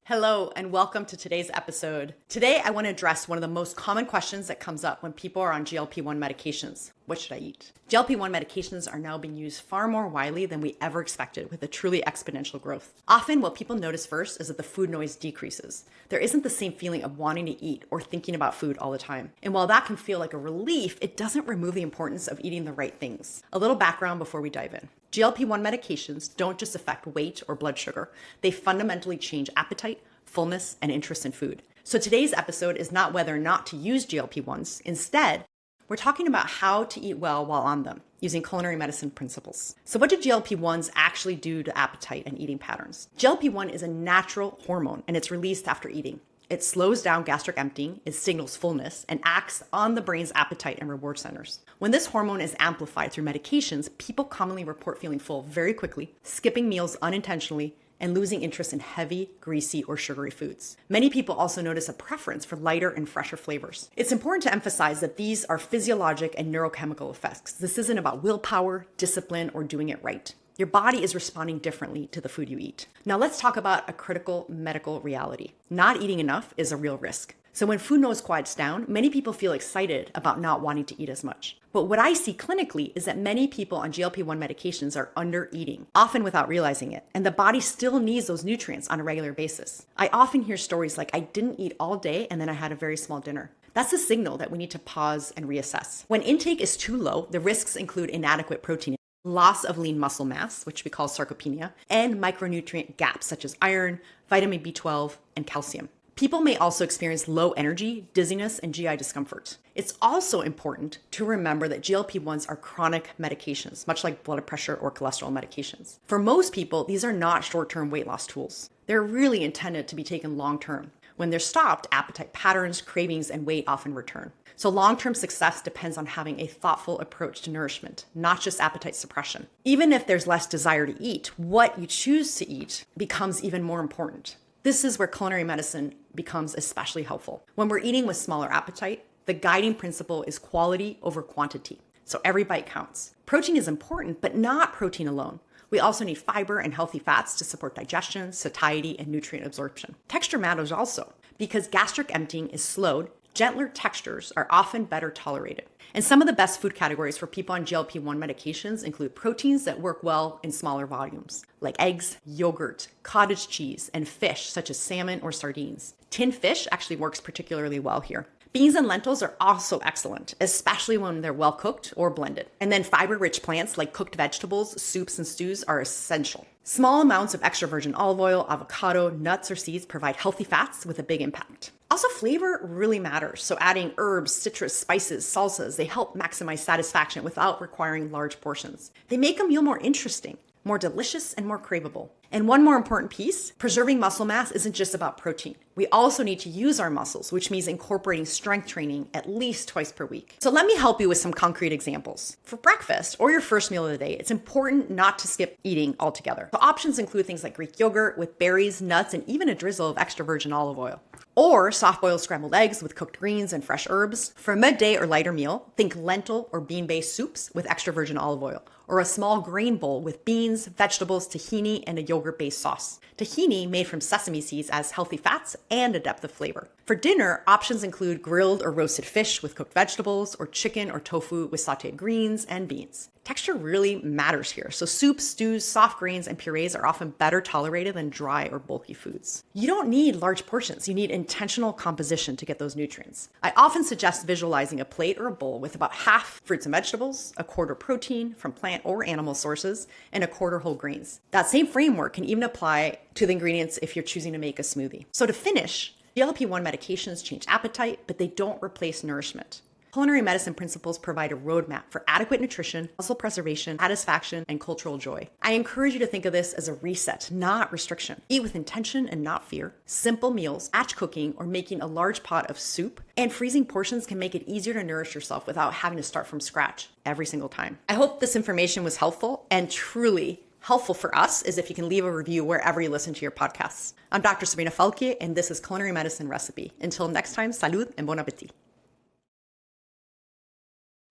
Hello and welcome to today's episode. Today I want to address one of the most common questions that comes up when people are on GLP-1 medications. What should I eat? GLP-1 medications are now being used far more widely than we ever expected, with a truly exponential growth. Often what people notice first is that the food noise decreases. There isn't the same feeling of wanting to eat or thinking about food all the time. And while that can feel like a relief, it doesn't remove the importance of eating the right things. A little background before we dive in. GLP-1 medications don't just affect weight or blood sugar. They fundamentally change appetite, fullness, and interest in food. So today's episode is not whether or not to use GLP-1s. Instead, we're talking about how to eat well while on them, using culinary medicine principles. So what do GLP-1s actually do to appetite and eating patterns? GLP-1 is a natural hormone, and it's released after eating. It slows down gastric emptying, it signals fullness, and acts on the brain's appetite and reward centers. When this hormone is amplified through medications, people commonly report feeling full very quickly, skipping meals unintentionally, and losing interest in heavy, greasy, or sugary foods. Many people also notice a preference for lighter and fresher flavors. It's important to emphasize that these are physiologic and neurochemical effects. This isn't about willpower, discipline, or doing it right. Your body is responding differently to the food you eat. Now let's talk about a critical medical reality. Not eating enough is a real risk. So when food noise quiets down, many people feel excited about not wanting to eat as much. But what I see clinically is that many people on GLP-1 medications are under-eating, often without realizing it, and the body still needs those nutrients on a regular basis. I often hear stories like, I didn't eat all day and then I had a very small dinner. That's a signal that we need to pause and reassess. When intake is too low, the risks include inadequate protein, loss of lean muscle mass, which we call sarcopenia, and micronutrient gaps such as iron, vitamin B12, and calcium. People may also experience low energy, dizziness, and GI discomfort. It's also important to remember that GLP-1s are chronic medications, much like blood pressure or cholesterol medications. For most people, these are not short-term weight loss tools. They're really intended to be taken long-term. When they're stopped, appetite patterns, cravings, and weight often return. So long-term success depends on having a thoughtful approach to nourishment, not just appetite suppression. Even if there's less desire to eat, what you choose to eat becomes even more important. This is where culinary medicine becomes especially helpful. When we're eating with smaller appetite, the guiding principle is quality over quantity. So every bite counts. Protein is important, but not protein alone. We also need fiber and healthy fats to support digestion, satiety, and nutrient absorption. Texture matters also. Because gastric emptying is slowed, gentler textures are often better tolerated. And some of the best food categories for people on GLP-1 medications include proteins that work well in smaller volumes, like eggs, yogurt, cottage cheese, and fish such as salmon or sardines. Tinned fish actually works particularly well here. Beans and lentils are also excellent, especially when they're well cooked or blended. And then fiber-rich plants like cooked vegetables, soups, and stews are essential. Small amounts of extra virgin olive oil, avocado, nuts, or seeds provide healthy fats with a big impact. Also, flavor really matters. So adding herbs, citrus, spices, salsas, they help maximize satisfaction without requiring large portions. They make a meal more interesting, more delicious, and more craveable. And one more important piece, preserving muscle mass isn't just about protein. We also need to use our muscles, which means incorporating strength training at least twice per week. So let me help you with some concrete examples. For breakfast or your first meal of the day, it's important not to skip eating altogether. The options include things like Greek yogurt with berries, nuts, and even a drizzle of extra virgin olive oil. Or soft-boiled scrambled eggs with cooked greens and fresh herbs. For a midday or lighter meal, think lentil or bean-based soups with extra virgin olive oil, or a small grain bowl with beans, vegetables, tahini, and a yogurt-based sauce. Tahini made from sesame seeds adds healthy fats and a depth of flavor. For dinner, options include grilled or roasted fish with cooked vegetables, or chicken or tofu with sauteed greens and beans. Texture really matters here, so soups, stews, soft grains, and purees are often better tolerated than dry or bulky foods. You don't need large portions, you need intentional composition to get those nutrients. I often suggest visualizing a plate or a bowl with about half fruits and vegetables, a quarter protein from plant or animal sources, and a quarter whole grains. That same framework can even apply to the ingredients if you're choosing to make a smoothie. So to finish, GLP-1 medications change appetite, but they don't replace nourishment. Culinary medicine principles provide a roadmap for adequate nutrition, muscle preservation, satisfaction, and cultural joy. I encourage you to think of this as a reset, not restriction. Eat with intention and not fear. Simple meals, batch cooking, or making a large pot of soup, and freezing portions can make it easier to nourish yourself without having to start from scratch every single time. I hope this information was helpful, and truly helpful for us is if you can leave a review wherever you listen to your podcasts. I'm Dr. Sabrina Falquier, and this is Culinary Medicine Recipe. Until next time, salud and bon appetit.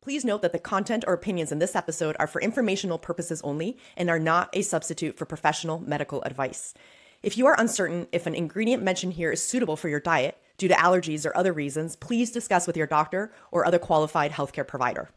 Please note that the content or opinions in this episode are for informational purposes only and are not a substitute for professional medical advice. If you are uncertain if an ingredient mentioned here is suitable for your diet due to allergies or other reasons, please discuss with your doctor or other qualified healthcare provider.